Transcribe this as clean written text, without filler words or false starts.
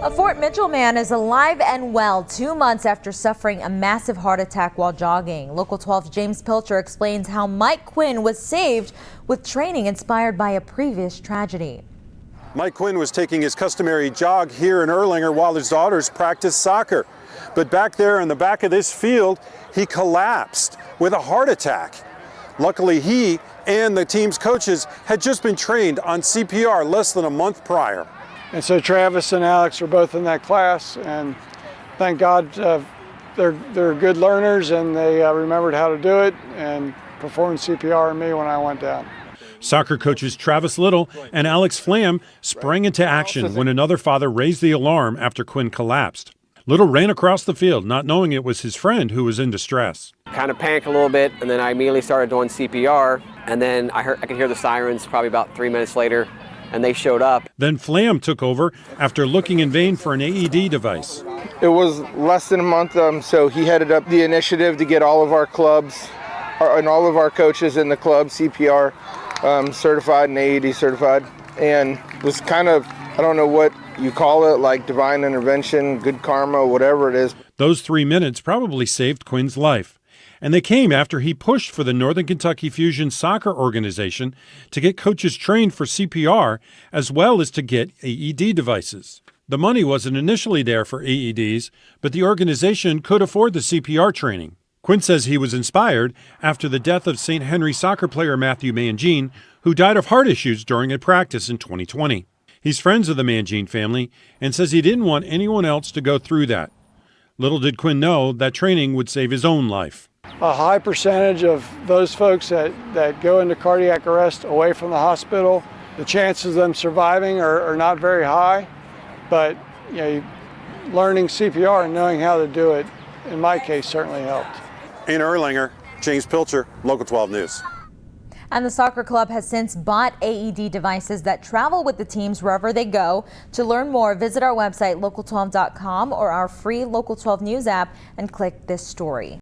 A Fort Mitchell man is alive and well 2 months after suffering a massive heart attack while jogging. Local 12's James Pilcher explains how Mike Quinn was saved with training inspired by a previous tragedy. Mike Quinn was taking his customary jog here in Erlanger while his daughters practiced soccer. But back there in the back of this field, he collapsed with a heart attack. Luckily, he and the team's coaches had just been trained on CPR less than a month prior. And so Travis and Alex were both in that class, and thank God they're good learners, and they remembered how to do it and performed CPR on me when I went down. Soccer coaches Travis Little and Alex Flam sprang into action when another father raised the alarm after Quinn collapsed. Little ran across the field, not knowing it was his friend who was in distress. Kind of panicked a little bit, and then I immediately started doing CPR, and then I could hear the sirens probably about 3 minutes later, and they showed up. Then Flam took over after looking in vain for an AED device. It was less than a month, so he headed up the initiative to get all of our clubs and all of our coaches in the club CPR certified and AED certified, and was kind of, I don't know what you call it, like divine intervention, good karma, whatever it is. Those 3 minutes probably saved Quinn's life. And they came after he pushed for the Northern Kentucky Fusion Soccer Organization to get coaches trained for CPR as well as to get AED devices. The money wasn't initially there for AEDs, but the organization could afford the CPR training. Quinn says he was inspired after the death of St. Henry soccer player Matthew Mangine, who died of heart issues during a practice in 2020. He's friends with the Mangine family and says he didn't want anyone else to go through that. Little did Quinn know that training would save his own life. A high percentage of those folks that go into cardiac arrest away from the hospital, the chances of them surviving are not very high, but learning CPR and knowing how to do it, in my case, certainly helped. In Erlanger, James Pilcher, Local 12 News. And the soccer club has since bought AED devices that travel with the teams wherever they go. To learn more, visit our website, local12.com, or our free Local 12 News app and click this story.